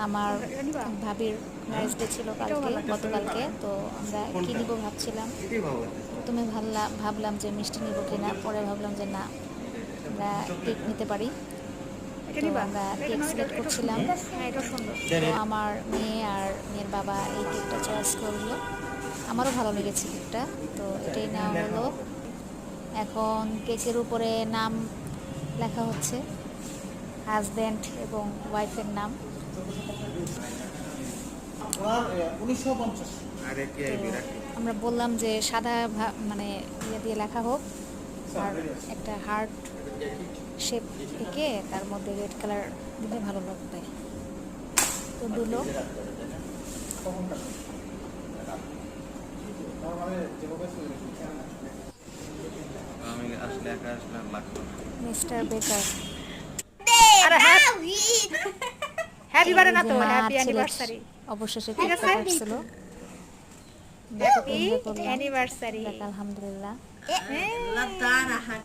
আমার ভাবির marriage day ছিল গতকালকে, তো আমরা কী নিব ভাবছিলাম। প্রথমে ভাবলাম যে মিষ্টি নিব কিনা, পরে ভাবলাম যে না, আমরা কেক নিতে পারি। তো আমরা কেক সিলেক্ট করছিলাম। তো আমার মেয়ে আর মেয়ের বাবা এই কেকটা চয়েস করলো। আমারও ভালো লেগেছে কেকটা, তো এটাই নেওয়া হলো। এখন কেকের উপরে নাম লেখা হচ্ছে, হাজব্যান্ড এবং ওয়াইফের নাম। আমরা বললাম যে সাদা মানে ইয়ে দিয়ে লেখা হোক, আর একটা হার্ট শেপ থেকে তার মধ্যে রেড কালার দিলে ভালো লাগবে। তো দিল। মিস্টার বেকার হ্যাপি বার্থডে না তো, হ্যাপি অ্যানিভার্সারি। অবশেষে কেক কাটছিল। Happy anniversary. আলহামদুলিল্লাহ।